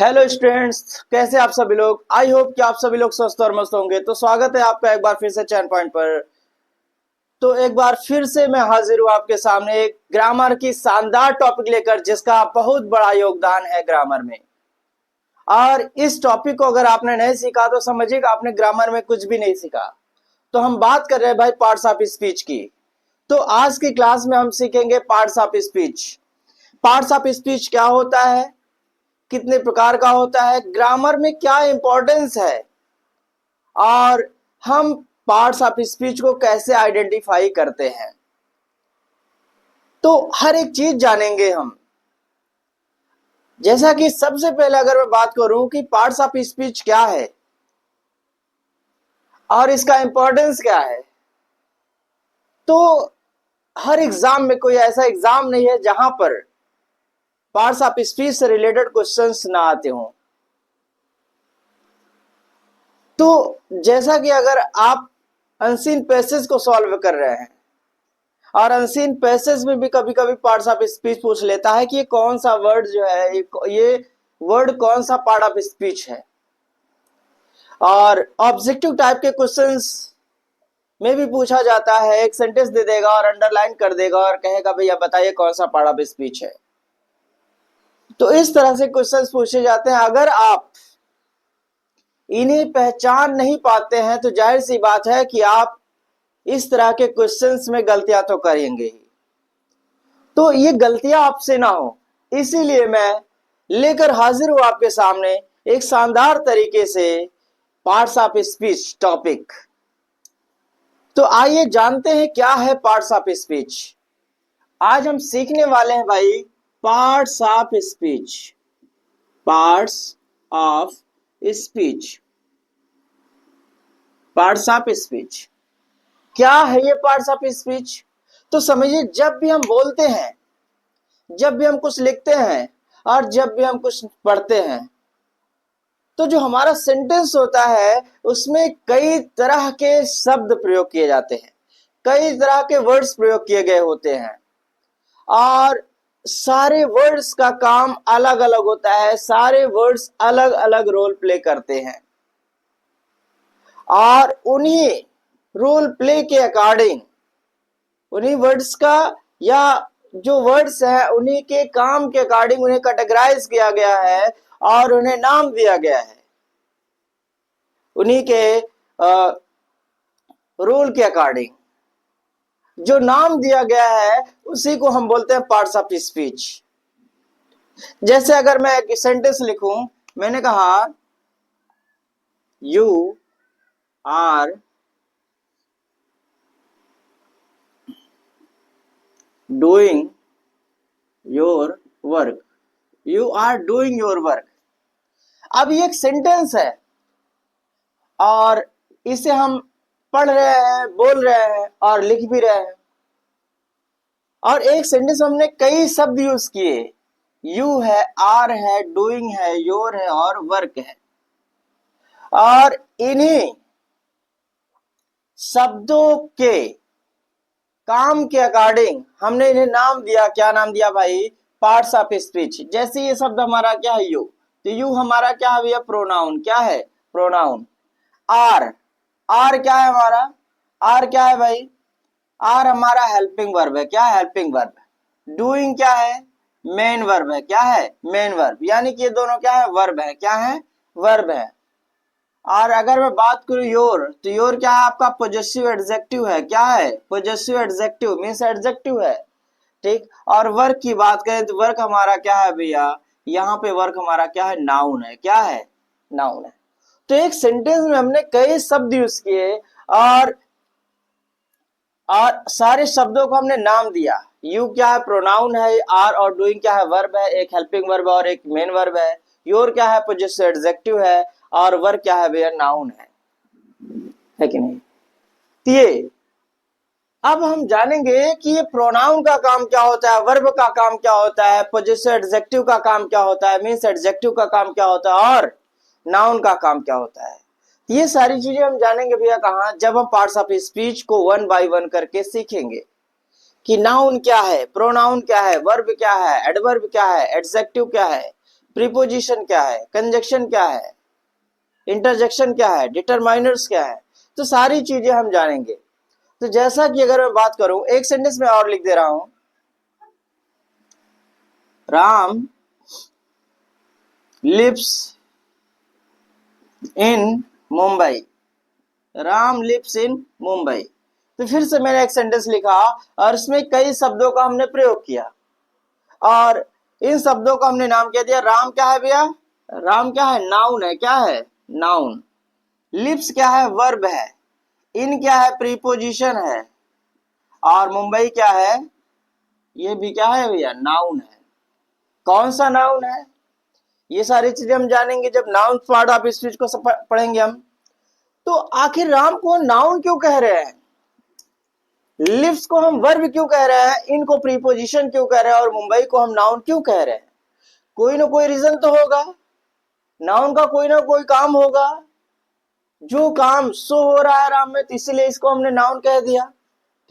Hello students, कैसे आप सभी लोग। आई होप कि आप सभी लोग स्वस्थ और मस्त होंगे। तो स्वागत है आपका एक बार फिर से चैन पॉइंट पर। तो एक बार फिर से मैं हाजिर हूँ आपके सामने एक ग्रामर की शानदार टॉपिक लेकर, जिसका बहुत बड़ा योगदान है ग्रामर में। और इस टॉपिक को अगर आपने नहीं सीखा तो समझिएगा आपने ग्रामर में कुछ भी नहीं सीखा। तो हम बात कर रहे हैं भाई पार्ट्स ऑफ स्पीच की। तो आज की क्लास में हम सीखेंगे parts of speech. Parts of speech क्या होता है, कितने प्रकार का होता है, ग्रामर में क्या इंपॉर्टेंस है, और हम पार्ट्स ऑफ स्पीच को कैसे आइडेंटिफाई करते हैं। तो हर एक चीज जानेंगे हम। जैसा कि सबसे पहले अगर मैं बात करूं कि पार्ट्स ऑफ स्पीच क्या है और इसका इंपॉर्टेंस क्या है, तो हर एग्जाम में कोई ऐसा एग्जाम नहीं है जहां पर पार्ट्स ऑफ स्पीच से रिलेटेड क्वेश्चंस ना आते हों। तो जैसा कि अगर आप अनसीन पैसेज को सॉल्व कर रहे हैं, और अनसीन पैसेज में भी कभी कभी पार्ट्स ऑफ स्पीच पूछ लेता है कि ये कौन सा वर्ड जो है, ये वर्ड कौन सा पार्ट ऑफ स्पीच है। और ऑब्जेक्टिव टाइप के क्वेश्चंस में भी पूछा जाता है, एक सेंटेंस दे देगा और अंडरलाइन कर देगा और कहेगा भैया बताइए कौन सा पार्ट ऑफ स्पीच है। तो इस तरह से क्वेश्चंस पूछे जाते हैं। अगर आप इन्हें पहचान नहीं पाते हैं तो जाहिर सी बात है कि आप इस तरह के क्वेश्चंस में गलतियां तो करेंगे ही। तो ये गलतियां आपसे ना हो, इसीलिए मैं लेकर हाजिर हूं आपके सामने एक शानदार तरीके से पार्ट्स ऑफ स्पीच टॉपिक। तो आइए जानते हैं क्या है पार्ट्स ऑफ स्पीच। आज हम सीखने वाले हैं भाई parts of speech. Parts of speech, parts of speech क्या है ये पार्ट्स ऑफ स्पीच। तो समझिए, जब भी हम बोलते हैं, जब भी हम कुछ लिखते हैं और जब भी हम कुछ पढ़ते हैं, तो जो हमारा सेंटेंस होता है उसमें कई तरह के शब्द प्रयोग किए जाते हैं, कई तरह के वर्ड्स प्रयोग किए गए होते हैं, और सारे वर्ड्स का काम अलग अलग होता है, सारे वर्ड्स अलग अलग रोल प्ले करते हैं, और उन्हीं रोल प्ले के अकॉर्डिंग, उन्हीं वर्ड्स का या जो वर्ड्स है उन्हीं के काम के अकॉर्डिंग उन्हें कैटेगराइज किया गया है और उन्हें नाम दिया गया है। उन्हीं के रोल के अकॉर्डिंग जो नाम दिया गया है उसी को हम बोलते हैं पार्ट्स ऑफ स्पीच। जैसे अगर मैं एक सेंटेंस लिखूं, मैंने कहा you are doing your work, you are doing your work. अब ये एक सेंटेंस है और इसे हम पढ़ रहे हैं, बोल रहे हैं और लिख भी रहे हैं, और एक सेंटेंस में हमने कई शब्द यूज किए। यू है, आर है, डूइंग है, योर है और वर्क है। और इन्हीं शब्दों के काम के अकॉर्डिंग हमने इन्हें नाम दिया। क्या नाम दिया भाई? Parts of speech. जैसे ये शब्द हमारा क्या है? यू। तो यू हमारा क्या है भैया? प्रोनाउन। क्या है? प्रोनाउन। आर, आर क्या है हमारा? आर क्या है भाई? आर हमारा हेल्पिंग वर्ब है। क्या है? Helping verb. डूइंग क्या है? मेन वर्ब है। क्या है? Main verb. यानी कि ये दोनों क्या है? वर्ब है। क्या है? वर्ब है। और अगर मैं बात करूं योर, तो योर क्या है? आपका पोजेसिव एडजेक्टिव है। क्या है? पोजेसिव एडजेक्टिव मीन्स एडजेक्टिव है। ठीक। और वर्क की बात करें तो वर्क हमारा क्या है भैया? यहाँ पे वर्क हमारा क्या है? नाउन है। क्या है? नाउन है। तो एक सेंटेंस में हमने कई शब्द यूज किए और सारे शब्दों को हमने नाम दिया। यू क्या है? प्रोनाउन है। आर और डूइंग क्या है? वर्ब है, एक हेल्पिंग वर्ब और एक मेन वर्ब है। योर क्या है? पोजेसिव एडजेक्टिव है। और वर्ब क्या है भैया? नाउन है कि नहीं? तो ये अब हम जानेंगे कि ये प्रोनाउन का काम क्या होता है, वर्ब का काम क्या होता है, पोजेसिव एडजेक्टिव का काम क्या होता है, मीन्स एडजेक्टिव का काम क्या होता है, और नाउन का काम क्या होता है। ये सारी चीजें हम जानेंगे भैया कहाँ? जब हम पार्ट्स ऑफ स्पीच को वन बाय वन करके सीखेंगे कि नाउन क्या है, प्रोनाउन क्या है, वर्ब क्या है, एडवर्ब क्या है, एडजेक्टिव क्या है, प्रीपोजिशन क्या है, कंजक्शन क्या है, इंटरजेक्शन क्या है, डिटरमाइनर्स क्या है, तो सारी चीजें हम जानेंगे। तो जैसा कि अगर मैं बात करूं, एक सेंटेंस में और लिख दे रहा हूं, Ram lives in Mumbai, Ram lives in Mumbai. तो फिर से मैंने एक सेंटेंस लिखा और इसमें कई शब्दों का हमने प्रयोग किया और इन शब्दों को हमने नाम क्या दिया। राम क्या है भैया, राम क्या है, नाउन है, क्या है, नाउन। लिव्स क्या है, वर्ब है। इन क्या है, प्रीपोजिशन है। और मुंबई क्या है, ये भी क्या है भैया, नाउन है। कौन सा नाउन है, ये सारी चीजें हम जानेंगे जब नाउन पार्ट ऑफ स्पीच को पढ़ेंगे हम। तो आखिर राम को नाउन क्यों कह रहे हैं, लिव्स को हम वर्ब क्यों कह रहे हैं, इनको प्रीपोजिशन क्यों कह रहे हैं और मुंबई को हम नाउन क्यों कह रहे हैं? कोई ना कोई रीजन तो होगा, नाउन का कोई ना कोई काम होगा, जो काम शो हो रहा है राम में, तो इसलिए इसको हमने नाउन कह दिया।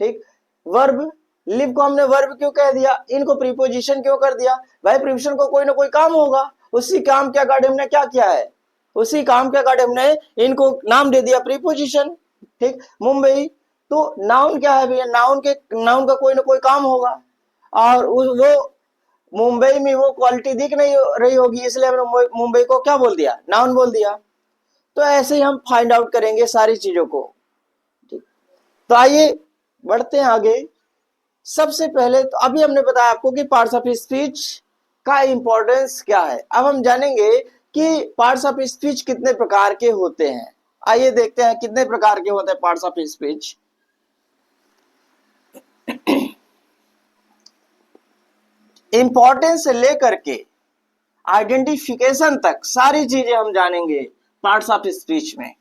ठीक, वर्ब, लिव को हमने वर्ब क्यों कह दिया, इनको प्रीपोजिशन क्यों कर दिया? भाई प्रीपोजिशन को कोई ना कोई काम होगा, उसी काम के अकॉर्डिंग हमने क्या किया है, उसी काम के अकॉर्डिंग हमने इनको नाम दे दिया प्रीपोजिशन। ठीक, मुंबई तो नाउन क्या है भैया, नाउन का कोई ना कोई काम होगा और वो मुंबई में वो क्वालिटी दिख नहीं रही होगी, इसलिए हमने मुंबई को क्या बोल दिया, नाउन बोल दिया। तो ऐसे ही हम फाइंड आउट करेंगे सारी चीजों को। ठीक, तो आइए बढ़ते हैं आगे। सबसे पहले तो अभी हमने बताया आपको कि पार्ट्स ऑफ स्पीच का इंपॉर्टेंस क्या है। अब हम जानेंगे कि पार्ट्स ऑफ स्पीच कितने प्रकार के होते हैं। आइए देखते हैं कितने प्रकार के होते हैं पार्ट्स ऑफ स्पीच। इंपॉर्टेंस से लेकर के आइडेंटिफिकेशन तक सारी चीजें हम जानेंगे पार्ट्स ऑफ स्पीच में,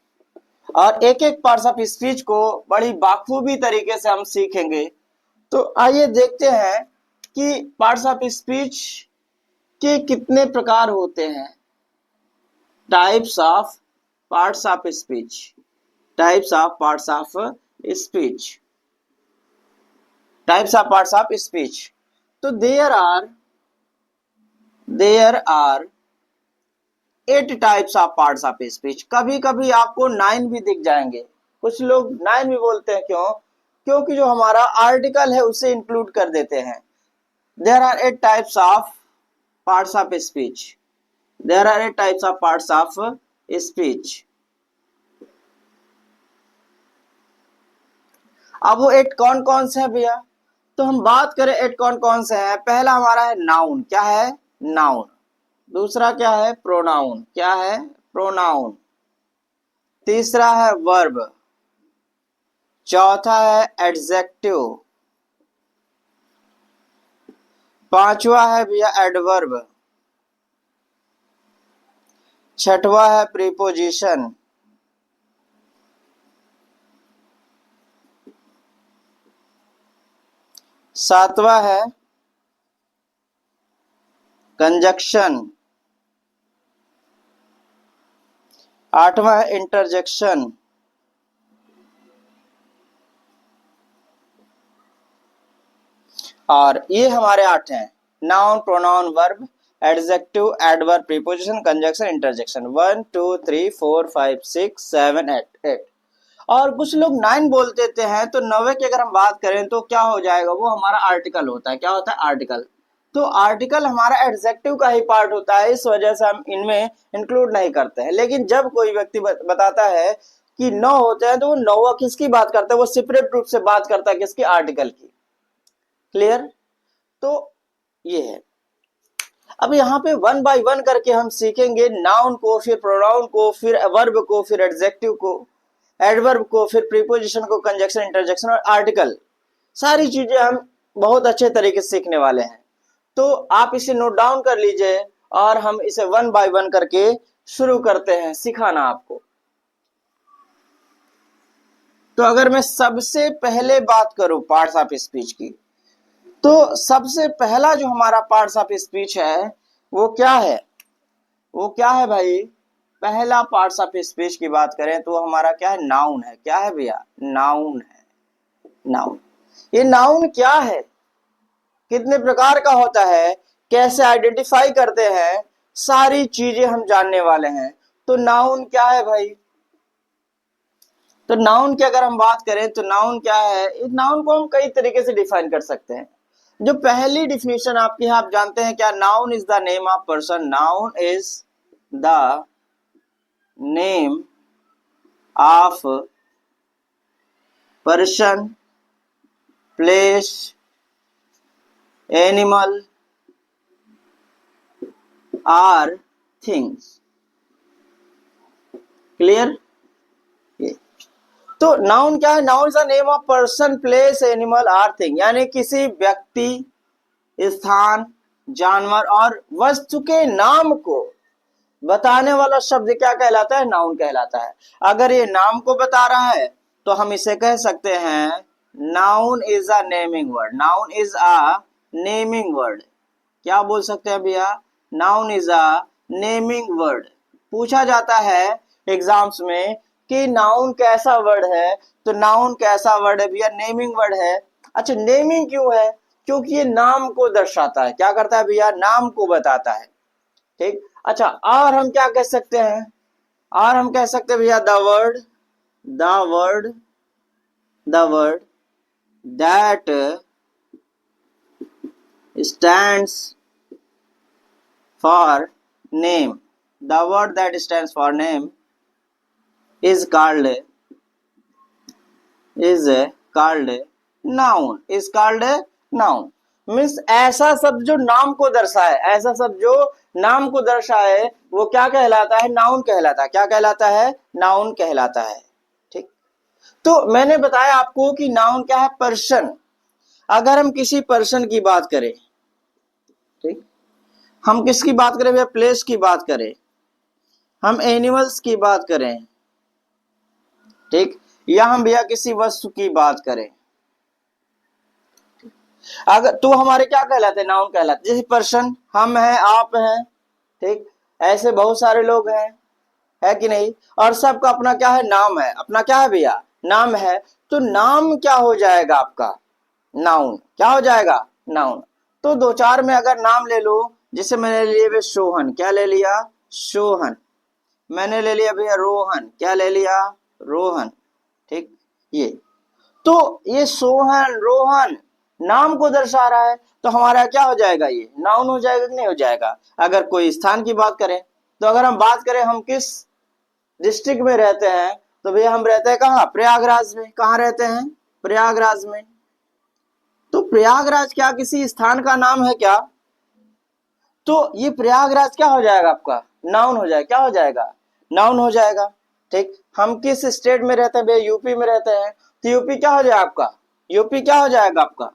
और एक एक पार्ट्स ऑफ स्पीच को बड़ी बाखूबी तरीके से हम सीखेंगे। तो आइए देखते हैं कि पार्ट्स ऑफ स्पीच के कितने प्रकार होते हैं। Types of parts of speech, types of parts of speech, types of parts of speech. तो there are 8 types of parts of speech. कभी कभी आपको 9 भी दिख जाएंगे, कुछ लोग 9 भी बोलते हैं, क्यों? क्योंकि जो हमारा आर्टिकल है उसे इंक्लूड कर देते हैं। There are 8 types of parts of speech, there are 8 types of parts of speech. अब वो 8 कौन कौन से हैं भैया, तो हम बात करें 8 कौन कौन से हैं। पहला हमारा है नाउन, क्या है, नाउन। दूसरा क्या है, प्रोनाउन, क्या है, प्रोनाउन। तीसरा है वर्ब। चौथा है एडजेक्टिव। पांचवा है भैया एडवर्ब। छठवा है प्रीपोजिशन। सातवां है कंजक्शन। आठवां है इंटरजेक्शन। और ये हमारे 8 हैं, noun, pronoun, verb, adjective, adverb, preposition, conjunction, interjection. 1 2 3 4 5 6 7 8। और कुछ लोग 9 बोल देते हैं, तो 9वें की अगर हम बात करें तो क्या हो जाएगा, वो हमारा आर्टिकल होता है। क्या होता है, आर्टिकल। तो आर्टिकल हमारा एडजेक्टिव का ही पार्ट होता है, इस वजह से हम इनमें इंक्लूड नहीं करते हैं। लेकिन जब कोई व्यक्ति बताता है कि 9 होते हैं, तो वो 9वां किसकी बात करता है, वो सेपरेट रूप से बात करता है किसकी, आर्टिकल की। क्लियर? तो ये है। अब यहाँ पे 1 बाय 1 करके हम सीखेंगे नाउन को, फिर प्रोनाउन को, फिर वर्ब को, फिर एडजेक्टिव को, एडवर्ब को, फिर प्रीपोजिशन को, कंजक्शन, इंटरजेक्शन और आर्टिकल। सारी चीजें हम बहुत अच्छे तरीके से सीखने वाले हैं। तो आप इसे नोट डाउन कर लीजिए और हम इसे 1 बाय 1 करके शुरू करते हैं सिखाना आपको। तो अगर मैं सबसे पहले बात करूं पार्ट्स ऑफ स्पीच की, तो सबसे पहला जो हमारा पार्ट्स ऑफ स्पीच है वो क्या है, वो क्या है भाई? पहला पार्ट्स ऑफ स्पीच की बात करें तो हमारा क्या है, नाउन है। क्या है भैया, नाउन है। नाउन, ये नाउन क्या है, कितने प्रकार का होता है, कैसे आइडेंटिफाई करते हैं, सारी चीजें हम जानने वाले हैं। तो नाउन क्या है भाई? तो नाउन की अगर हम बात करें तो नाउन क्या है? इस नाउन को हम कई तरीके से डिफाइन कर सकते हैं। जो पहली डिफिनेशन आपकी है, आप जानते हैं क्या? Noun is the name of person. Noun is the name of person, place, animal or things. Clear? तो नाउन क्या है? Noun is the name of person, place, animal or thing, यानी किसी व्यक्ति, स्थान, जानवर और वस्तु के नाम को बताने वाला शब्द क्या कहलाता है? नाउन कहलाता है। अगर ये नाम को बता रहा है तो हम इसे कह सकते हैं noun is a naming word. Noun is a naming word. क्या बोल सकते हैं भैया? Noun is a naming word. पूछा जाता है एग्जाम्स में कि नाउन कैसा वर्ड है, तो नाउन कैसा वर्ड है भैया? नेमिंग वर्ड है। अच्छा, नेमिंग क्यों है? क्योंकि ये नाम को दर्शाता है। क्या करता है भैया? नाम को बताता है। ठीक। अच्छा, और हम क्या कह सकते हैं? और हम कह सकते हैं भैया the word that stands for name. The word that stands for name is called noun. Is called noun. Means ऐसा शब्द जो नाम को दर्शाए, ऐसा शब्द जो नाम को दर्शाए वो क्या कहलाता है? नाउन कहलाता है। क्या कहलाता है? नाउन कहलाता है। ठीक। तो मैंने बताया आपको कि नाउन क्या है? पर्सन। अगर हम किसी पर्सन की बात करें, ठीक, हम किसकी बात करें भैया? प्लेस की बात करें, हम एनिमल्स की बात करें, ठीक, या हम भैया किसी वस्तु की बात करें, अगर तो हमारे क्या कहलाते हैं? नाउन कहलाते हैं। जैसे पर्सन हम हैं, आप हैं, ठीक, ऐसे बहुत सारे लोग हैं, है कि नहीं? और सबका अपना क्या है? नाम है। अपना क्या है भैया? नाम है। तो नाम क्या हो जाएगा आपका? नाउन। क्या हो जाएगा? नाउन। तो दो चार में अगर नाम ले लो, जैसे मैंने ले लिया सोहन। क्या ले लिया? सोहन। मैंने ले लिया भैया रोहन। क्या ले लिया? रोहन। ठीक। ये तो ये सोहन, रोहन नाम को दर्शा रहा है, तो हमारा क्या हो जाएगा? ये नाउन हो जाएगा कि नहीं हो जाएगा? अगर कोई स्थान की बात करें, तो अगर हम बात करें हम किस डिस्ट्रिक्ट में रहते हैं, तो भैया हम रहते हैं कहाँ? प्रयागराज में। कहाँ रहते हैं? प्रयागराज में। तो प्रयागराज क्या किसी स्थान का नाम है क्या? तो ये प्रयागराज क्या हो जाएगा आपका? नाउन हो जाएगा। क्या हो जाएगा? नाउन हो जाएगा। ठीक। हम किस स्टेट में रहते हैं भैया? यूपी में रहते हैं, तो यूपी क्या हो जाएगा आपका? यूपी क्या हो जाएगा आपका?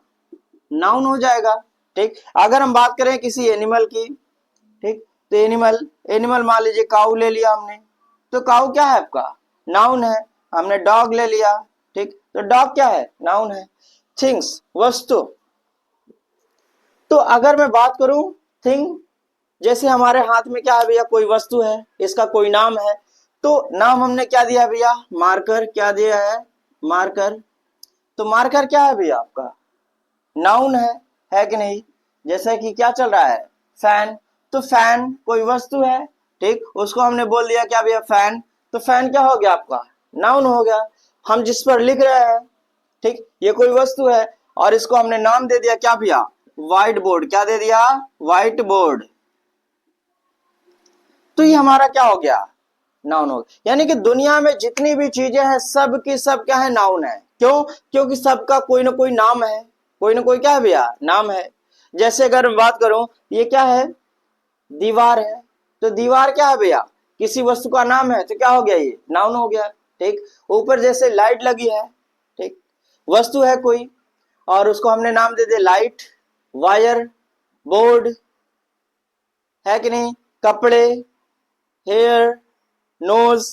नाउन हो जाएगा। ठीक। अगर हम बात करें किसी एनिमल की, ठीक, तो एनिमल मान लीजिए काऊ ले लिया हमने, तो काऊ क्या है आपका? नाउन है। हमने डॉग ले लिया, ठीक, तो डॉग क्या है? नाउन है। थिंग्स, वस्तु। तो अगर मैं बात करूं थिंग, जैसे हमारे हाथ में क्या है भैया? कोई वस्तु है, इसका कोई नाम है, तो नाम हमने क्या दिया भैया? मार्कर। क्या दिया है? मार्कर। तो मार्कर क्या है भैया आपका? नाउन है कि नहीं? जैसे कि क्या चल रहा है? फैन। तो फैन कोई वस्तु है, ठीक, उसको हमने बोल दिया क्या भैया? फैन। तो फैन क्या हो गया आपका? नाउन हो गया। हम जिस पर लिख रहे हैं, ठीक, ये कोई वस्तु है और इसको हमने नाम दे दिया क्या भैया? White board. क्या दे दिया? White board. तो ये हमारा क्या हो गया? नाउन हो गया। यानी कि दुनिया में जितनी भी चीजें हैं सब की सब क्या है? नाउन है। क्यों? क्योंकि सबका कोई ना कोई नाम है। कोई ना कोई क्या है भैया? नाम है। जैसे अगर मैं बात करूं, ये क्या है? दीवार है। तो दीवार क्या है भैया? किसी वस्तु का नाम है, तो क्या हो गया? ये नाउन हो गया। ठीक। ऊपर जैसे लाइट लगी है, ठीक, वस्तु है कोई और उसको हमने नाम दे दिया लाइट, वायर, बोर्ड, है कि नहीं? कपड़े, हेयर, नोज।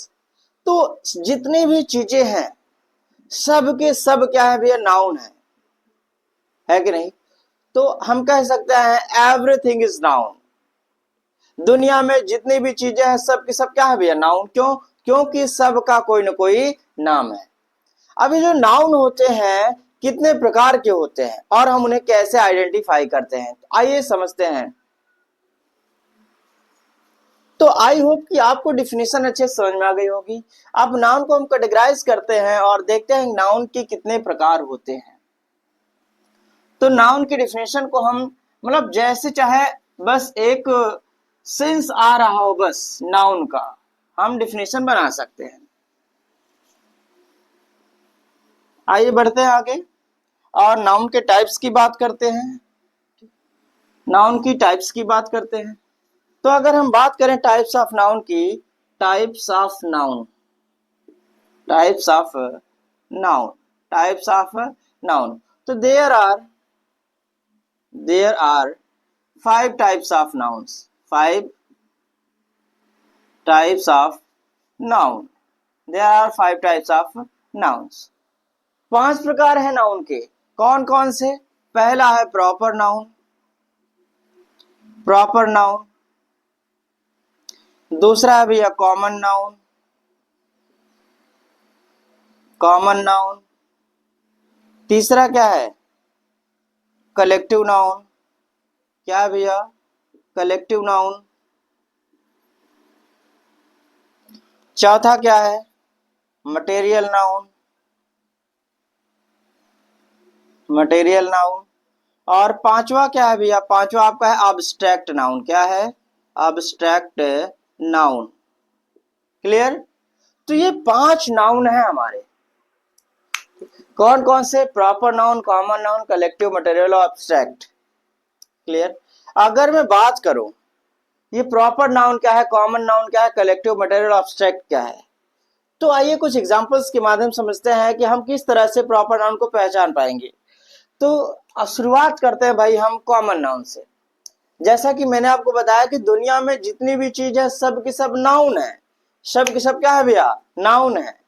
तो जितनी भी चीजें हैं सब के सब क्या है भैया? नाउन है कि नहीं? तो हम कह सकते हैं एवरीथिंग इज नाउन। दुनिया में जितनी भी चीजें हैं सब की सब क्या है भैया? नाउन। क्यों? क्योंकि सबका कोई ना कोई नाम है। अभी जो नाउन होते हैं कितने प्रकार के होते हैं और हम उन्हें कैसे आइडेंटिफाई करते हैं, तो आइए समझते हैं। तो आई होप कि आपको डिफिनेशन अच्छे से समझ में आ गई होगी। अब नाउन को हम कैटेगराइज करते हैं और देखते हैं नाउन के कितने प्रकार होते हैं। तो नाउन की डिफिनेशन को हम मतलब जैसे चाहे बस एक सेंस आ रहा हो बस नाउन का हम डिफिनेशन बना सकते हैं। आइए बढ़ते हैं आगे और नाउन के टाइप्स की बात करते हैं। नाउन की टाइप्स की बात करते हैं। तो अगर हम बात करें टाइप्स ऑफ नाउन की, types of noun, types of noun, types of noun, तो there are 5 types of nouns, 5 types of noun, there are 5 types of nouns। 5 प्रकार है नाउन के। कौन कौन से? पहला है प्रॉपर नाउन, प्रॉपर नाउन। दूसरा है भैया कॉमन नाउन, कॉमन नाउन। तीसरा क्या है? Collective noun. क्या है भैया? Collective noun. चौथा क्या है? Material noun, material noun. और पांचवा क्या है भैया? पांचवा आपका है अब्स्ट्रैक्ट नाउन। क्या है? Abstract noun. क्लियर? तो ये 5 नाउन है हमारे। कौन कौन से? Proper noun, common noun, collective, material और अब्स्ट्रैक्ट। क्लियर? अगर मैं बात करूं ये प्रॉपर नाउन क्या है, कॉमन नाउन क्या है, कलेक्टिव, मटेरियल, अब्स्ट्रैक्ट क्या है, तो आइए कुछ एग्जांपल्स के माध्यम से समझते हैं कि हम किस तरह से प्रॉपर नाउन को पहचान पाएंगे। तो शुरुआत करते हैं भाई हम कॉमन नाउन से। जैसा कि मैंने आपको बताया कि दुनिया में जितनी भी चीज है सब की सब नाउन है। सब की सब क्या है भैया? नाउन है।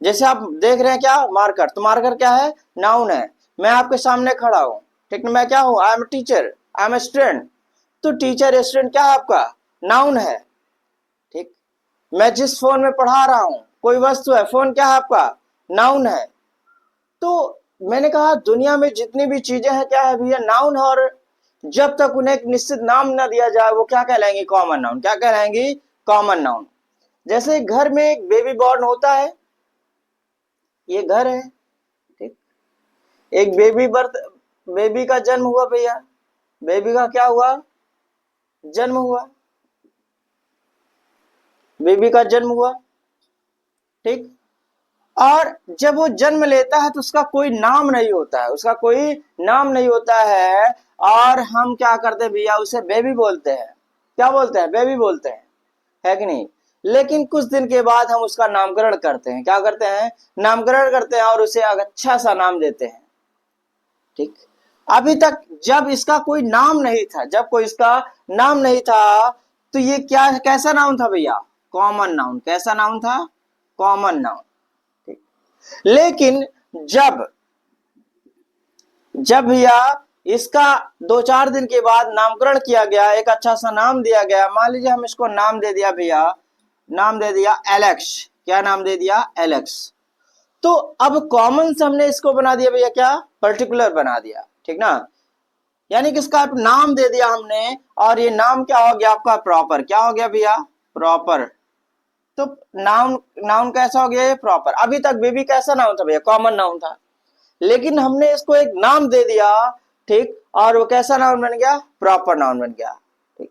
जैसे आप देख रहे हैं क्या? मार्कर, तो मार्कर क्या है? नाउन है। मैं आपके सामने खड़ा हूं, ठीक है, मैं क्या हूं? I am teacher, I am student. तो टीचर स्टूडेंट क्या है आपका? नाउन है। ठीक। मैं जिस फोन में पढ़ा रहा हूं, कोई वस्तु है, फोन क्या है आपका? नाउन है। तो मैंने कहा दुनिया में जितनी भी चीजें हैं क्या है भैया? नाउन है। और जब तक उन्हें एक निश्चित नाम न दिया जाए वो क्या कहलाएंगी? Common noun. क्या कहलाएंगी? Common noun. जैसे घर में एक बेबी बॉर्न होता है, ये घर है, ठीक। एक बेबी का जन्म हुआ भैया, बेबी का क्या हुआ? जन्म हुआ, बेबी का जन्म हुआ, ठीक। और जब वो जन्म लेता है तो उसका कोई नाम नहीं होता है, उसका कोई नाम नहीं होता है। और हम क्या करते हैं भैया? उसे बेबी बोलते हैं। क्या बोलते हैं? बेबी बोलते हैं, है कि नहीं? लेकिन कुछ दिन के बाद हम उसका नामकरण करते हैं। क्या करते हैं? नामकरण करते हैं और उसे अच्छा सा नाम देते हैं, ठीक। अभी तक जब इसका कोई नाम नहीं था, जब कोई इसका नाम नहीं था, तो ये क्या, कैसा नाउन था भैया? Common noun. कैसा नाउन था? Common noun. लेकिन जब जब भैया इसका 2-4 दिन के बाद नामकरण किया गया, एक अच्छा सा नाम दिया गया, मान लीजिए हम इसको नाम दे दिया भैया, नाम दे दिया एलेक्स। क्या नाम दे दिया? एलेक्स। तो अब कॉमन से हमने इसको बना दिया भैया क्या? पर्टिकुलर बना दिया, ठीक ना। यानी कि इसका नाम दे दिया हमने और ये नाम क्या हो गया आपका? प्रॉपर। क्या हो गया भैया? प्रॉपर। तो नाउन, नाउन कैसा हो गया? ये प्रॉपर। अभी तक बेबी कैसा नाउन था भैया? कॉमन नाउन था। लेकिन हमने इसको एक नाम दे दिया, ठीक, और वो कैसा नाउन बन गया? प्रॉपर नाउन बन गया, ठीक।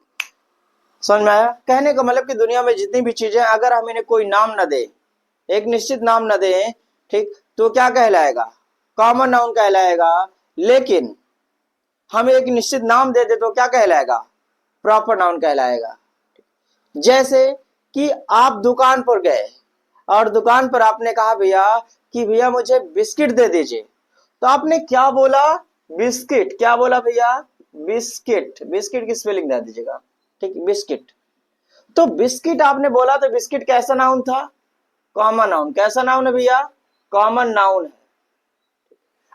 समझ में आया? कहने का मतलब कि दुनिया में जितनी भी चीजें अगर हम इन्हें कोई नाम न दे, एक निश्चित नाम न दे, ठीक, तो क्या कहलाएगा? कॉमन नाउन कहलाएगा। लेकिन हम एक निश्चित नाम दे दे तो क्या कहलाएगा? प्रॉपर नाउन कहलाएगा। जैसे कि आप दुकान पर गए और दुकान पर आपने कहा भैया कि भैया मुझे बिस्किट दे दीजिए, तो आपने क्या बोला? बिस्किट। क्या बोला भैया? बिस्किट। बिस्किट की स्पेलिंग दे दीजिएगा, ठीक, बिस्किट। तो बिस्किट आपने बोला, तो बिस्किट कैसा नाउन था? Common noun. कैसा नाउन है भैया? कॉमन नाउन है।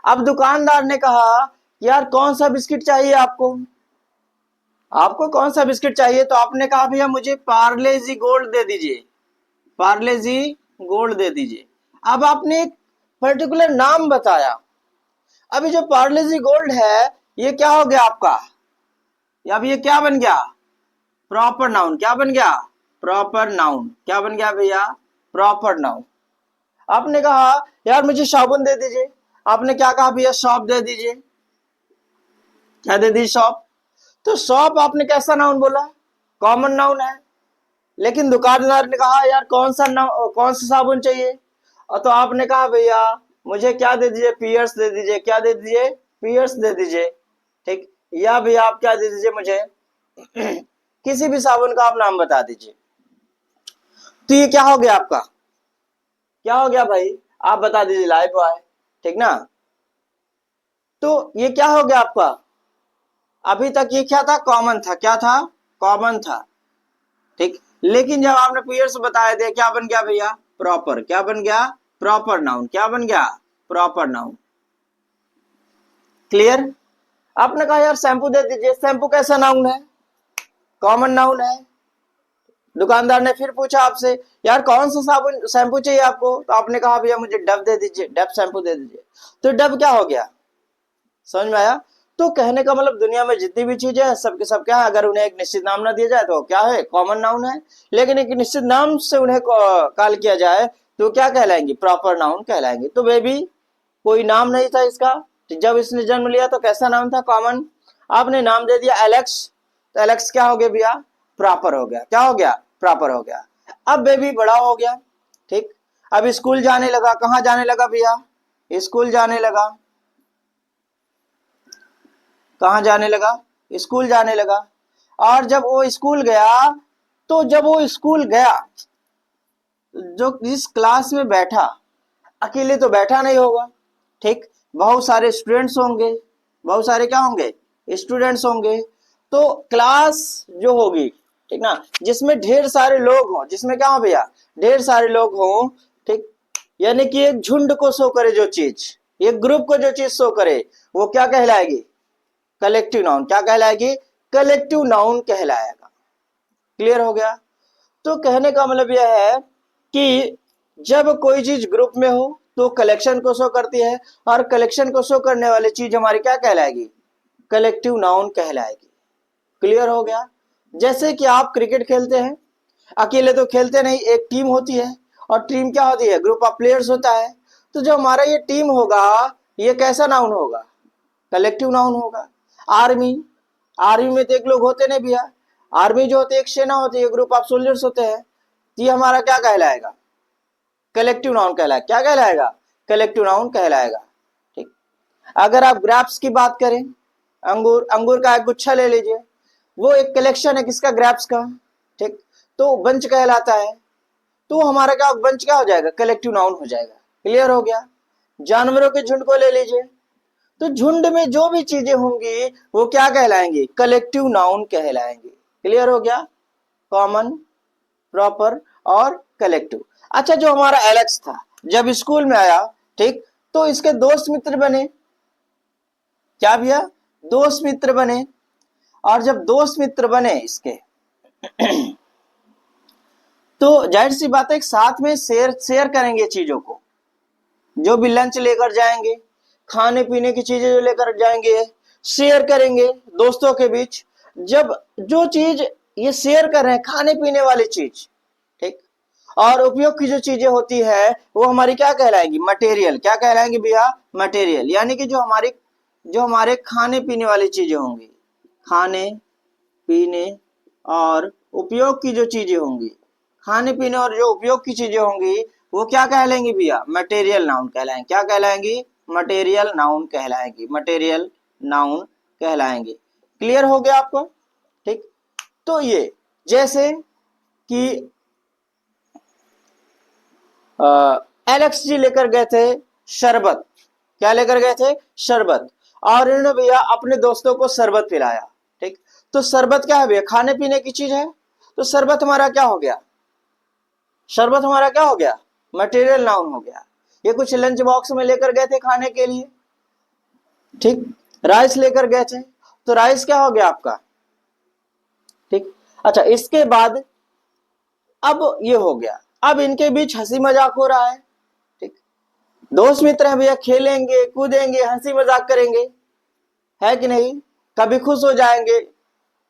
अब दुकानदार ने कहा यार कौन सा बिस्किट चाहिए आपको? आपको कौन सा बिस्किट चाहिए? तो आपने कहा भैया मुझे पार्ले जी गोल्ड दे दीजिए, पार्ले जी गोल्ड दे दीजिए। अब आपने एक पर्टिकुलर नाम बताया। अभी जो पार्ले जी गोल्ड है ये क्या हो गया आपका? अब ये क्या बन गया? प्रॉपर नाउन क्या बन गया? प्रॉपर नाउन क्या बन गया भैया? Proper noun. आपने कहा यार मुझे साबुन दे दीजिए, आपने क्या कहा भैया? शॉप दे दीजिए। क्या दे दी? शॉप। तो शॉप आपने कैसा नाउन बोला? कॉमन नाउन है। लेकिन दुकानदार ने कहा यार कौन सा नाउन, कौन सा साबुन चाहिए? और तो आपने कहा भैया मुझे क्या दे दीजिए? पियर्स दे दीजिए। क्या दे दीजिए? पियर्स दे दीजिए। ठीक। या भैया आप क्या दे दीजिए मुझे? किसी भी साबुन का आप नाम बता दीजिए। तो ये क्या हो गया आपका? क्या हो गया भाई? आप बता दीजिए। Life boy. ठीक ना? तो ये क्या हो गया आपका? अभी तक ये क्या था? कॉमन था। क्या था? कॉमन था। ठीक। लेकिन जब आपने पियर्स बताए थे क्या बन गया भैया? प्रॉपर। क्या बन गया? Proper noun. क्या बन गया? Proper noun. क्लियर? आपने कहा यार शैम्पू दे दीजिए। शैम्पू कैसा नाउन है? कॉमन नाउन है। दुकानदार ने फिर पूछा आपसे यार कौन सा साबुन शैम्पू चाहिए आपको? तो आपने कहा भैया मुझे डव दे दीजिए, डव शैम्पू दे दीजिए। तो डव क्या हो गया? समझ में आया? तो कहने का मतलब दुनिया में जितनी भी चीजें हैं सबके सब क्या है, अगर उन्हें एक निश्चित नाम ना दिया जाए तो क्या है? कॉमन नाउन है। लेकिन एक निश्चित नाम से उन्हें कॉल किया जाए तो क्या कहलाएंगी? प्रॉपर नाउन कहलाएंगे। तो बेबी कोई नाम नहीं था इसका, तो जब इसने जन्म लिया तो कैसा नाम था? कॉमन। आपने नाम दे दिया एलेक्स, तो एलेक्स क्या हो गया भैया? प्रॉपर हो गया। क्या हो गया? प्रॉपर हो गया। अब बेबी बड़ा हो गया। ठीक। अब स्कूल जाने लगा। कहाँ जाने लगा भैया? स्कूल जाने लगा। कहाँ जाने लगा? स्कूल जाने लगा। और जब वो स्कूल गया, तो जब वो स्कूल गया, जो जिस क्लास में बैठा, अकेले तो बैठा नहीं होगा। ठीक। बहुत सारे स्टूडेंट्स होंगे। बहुत सारे क्या होंगे? स्टूडेंट्स होंगे। तो क्लास जो होगी, ठीक ना, जिसमें ढेर सारे लोग हों, जिसमें क्या हो भैया? ढेर सारे लोग हों। ठीक। यानी कि एक झुंड को शो करे जो चीज, एक ग्रुप को जो चीज शो करे, वो क्या कहलाएगी? Collective noun. क्या कहलाएगी? कलेक्टिव नाउन कहलाएगा। क्लियर हो गया? तो कहने का मतलब यह है कि जब कोई चीज ग्रुप में हो तो कलेक्शन को शो करती है, और कलेक्शन को शो करने वाली चीज हमारी क्या कहलाएगी? कलेक्टिव नाउन कहलाएगी। क्लियर हो गया? जैसे कि आप क्रिकेट खेलते हैं, अकेले तो खेलते नहीं, एक टीम होती है, और टीम क्या होती है? ग्रुप ऑफ प्लेयर्स होता है। तो जो हमारा ये टीम होगा, ये कैसा नाउन होगा? कलेक्टिव नाउन होगा। आर्मी, आर्मी में तो एक लोग होते नहीं भैया। आर्मी जो होती है एक सेना होती है, ग्रुप ऑफ सोल्जर्स होते हैं। तो ये हमारा क्या कहलाएगा? कलेक्टिव नाउन कहलाएगा। क्या कहलाएगा? कलेक्टिव नाउन कहलाएगा। ठीक। अगर आप ग्रेप्स की बात करें, अंगूर, अंगूर का एक गुच्छा ले लीजिए, वो एक कलेक्शन है किसका? ग्रेप्स का। ठीक। तो बंच कहलाता है। तो हमारा क्या बंच क्या हो जाएगा? कलेक्टिव नाउन हो जाएगा। क्लियर हो गया? जानवरों के झुंड को ले लीजिए, तो झुंड में जो भी चीजें होंगी वो क्या कहलाएंगी? कलेक्टिव नाउन कहलाएंगी। क्लियर हो गया? कॉमन, प्रॉपर और कलेक्टिव। अच्छा, जो हमारा एलेक्स था जब स्कूल में आया, ठीक, तो इसके दोस्त मित्र बने। क्या भैया? दोस्त मित्र बने। और जब दोस्त मित्र बने इसके तो जाहिर सी बात है एक साथ में शेयर शेयर करेंगे चीजों को। जो भी लंच लेकर जाएंगे, खाने पीने की चीजें जो लेकर जाएंगे, शेयर करेंगे दोस्तों के बीच। जब जो चीज ये शेयर कर रहे हैं, खाने पीने वाली चीज, ठीक, और उपयोग की जो चीजें होती है वो हमारी क्या कहलाएंगी? मटेरियल। क्या कहलाएंगी भैया? मटेरियल। यानी कि जो हमारे खाने पीने वाली चीजें होंगी, खाने पीने और उपयोग की जो चीजें होंगी, खाने पीने और जो उपयोग की चीजें होंगी, वो क्या कहलाएंगी भैया? मटेरियल नाउन कहलाएंगे। क्या कहलाएंगी? मटेरियल नाउन कहलाएंगी। मटेरियल नाउन कहलाएंगे। क्लियर हो गया आपको? ठीक। तो ये जैसे कि एलेक्स जी लेकर गए थे शरबत। क्या लेकर गए थे? शरबत। और इन्होंने भैया अपने दोस्तों को शरबत पिलाया। ठीक। तो शरबत क्या है भैया? खाने पीने की चीज है। तो शरबत हमारा क्या हो गया? शरबत हमारा क्या हो गया? मटेरियल नाउन हो गया। ये कुछ लंच बॉक्स में लेकर गए थे खाने के लिए। ठीक। राइस लेकर गए थे, तो राइस क्या हो गया आपका? ठीक। अच्छा, इसके बाद अब ये हो गया, अब इनके बीच हंसी मजाक हो रहा है। ठीक। दोस्त मित्र हैं भैया, खेलेंगे कूदेंगे हंसी मजाक करेंगे, है कि नहीं? कभी खुश हो जाएंगे,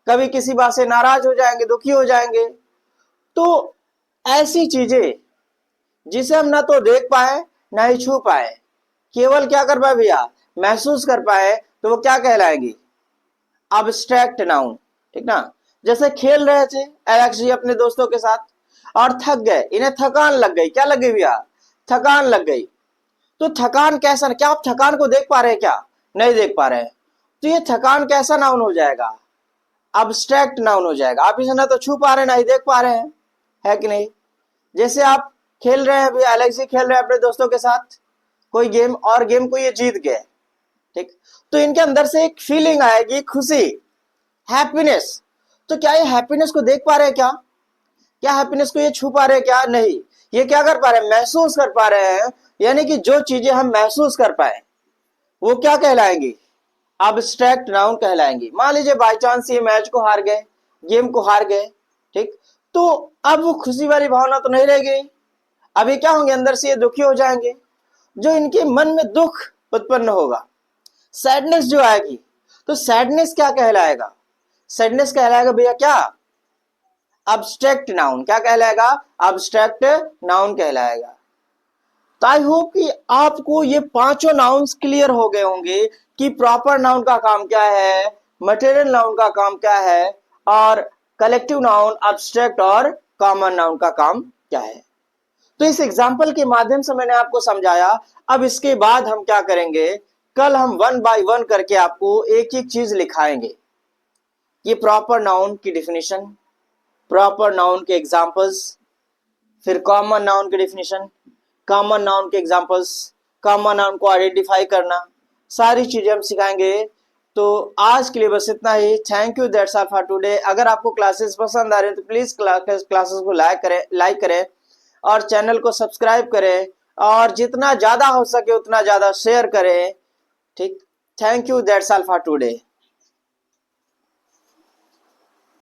कभी किसी बात से नाराज हो जाएंगे, दुखी हो जाएंगे। तो ऐसी चीजें जिसे हम ना तो देख पाए ना ही छू पाए, केवल क्या कर पाए भैया, महसूस कर पाए, तो वो क्या कहलाएंगी, अब्स्ट्रैक्ट नाउन। ठीक ना। जैसे खेल रहे थे एलेक्स जी अपने दोस्तों के साथ और थक गए, इन्हें थकान लग गई, क्या लग गई भैया, थकान लग गई। तो थकान कैसा, क्या आप थकान को देख पा रहे हैं, क्या नहीं देख पा रहे हैं, तो ये थकान कैसा नाउन हो जाएगा, अब्स्ट्रैक्ट नाउन हो जाएगा। आप इसे ना तो छू पा रहे हैं ना ही देख पा रहे हैं, है कि नहीं। जैसे आप खेल रहे हैं, अभी एलेक्स जी खेल रहे हैं अपने दोस्तों के साथ कोई गेम, और गेम को ये जीत गए, ठीक, तो इनके अंदर से एक फीलिंग आएगी, खुशी, हैप्पीनेस। तो क्या ये हैप्पीनेस को देख पा रहे हैं, क्या हैप्पीनेस को ये छू पा रहे हैं, क्या नहीं, ये क्या कर पा रहे हैं, महसूस कर पा रहे हैं। यानी कि जो चीजें हम महसूस कर पाए वो क्या कहलाएंगी, अब्स्ट्रैक्ट नाउन कहलाएंगी। मान लीजिए बाय चांस ये मैच को हार गए, गेम को हार गए, ठीक, तो अब वो खुशी वाली भावना तो नहीं रह गई, अभी क्या होंगे, अंदर से ये दुखी हो जाएंगे, जो इनके मन में दुख उत्पन्न होगा, सैडनेस जो आएगी, तो सैडनेस क्या कहलाएगा, सैडनेस कहलाएगा भैया क्या, अब्स्ट्रैक्ट नाउन। क्या कहलाएगा, अब्स्ट्रैक्ट नाउन कहलाएगा। तो आई होप कि आपको ये पांचों नाउन्स क्लियर हो गए होंगे कि प्रॉपर नाउन का काम क्या है, मटेरियल नाउन का काम क्या है, और कलेक्टिव नाउन, अब्स्ट्रैक्ट और कॉमन नाउन का काम क्या है। तो इस एग्जाम्पल के माध्यम से मैंने आपको समझाया। अब इसके बाद हम क्या करेंगे, कल हम 1 बाय 1 करके आपको एक एक चीज लिखाएंगे। ये प्रॉपर नाउन की डिफिनीशन, प्रॉपर नाउन के एग्जाम्पल्स, फिर कॉमन नाउन की डिफिनीशन, कॉमन नाउन के एग्जाम्पल्स, कॉमन नाउन को आइडेंटिफाई करना, सारी चीजें हम सिखाएंगे। तो आज के लिए बस इतना ही। Thank you, that's all for today. अगर आपको क्लासेस पसंद आ रहे हैं तो प्लीज क्लासेस को लाइक करें और चैनल को सब्सक्राइब करें, और जितना ज्यादा हो सके उतना ज्यादा शेयर करें। ठीक, thank you, that's all for today.